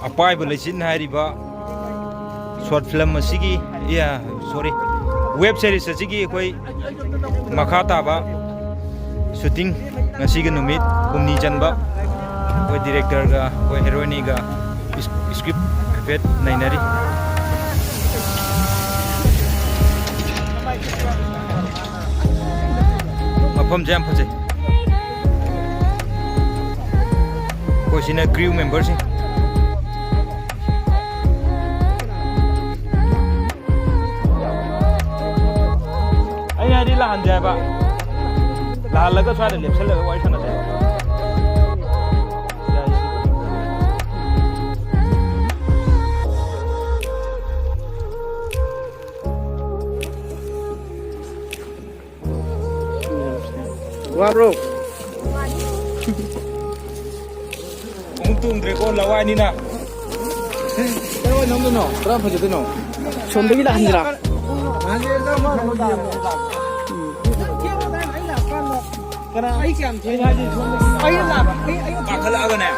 अपाइब लेसिन हारिबा short film असिगी या sorry web series असिगी कोई मखा ताबा shooting ngasiga numit humni janba कोई डायरेक्टर का कोई हीरोइनी का स्क्रिप्ट फेट नाइनरी मफम जाम फजे कोई सिना क्रू मेंबर्स दी लाहन जाए बा लाहन लगा स्वाद लेप्सल लगा वाइस ना जाए Wah bro, untung dreko lawa ini na kalau nong tu no, berapa juta no? Sonde kita hanjira. Karena ayam, ayam lah, ayam. kakak lah kan ya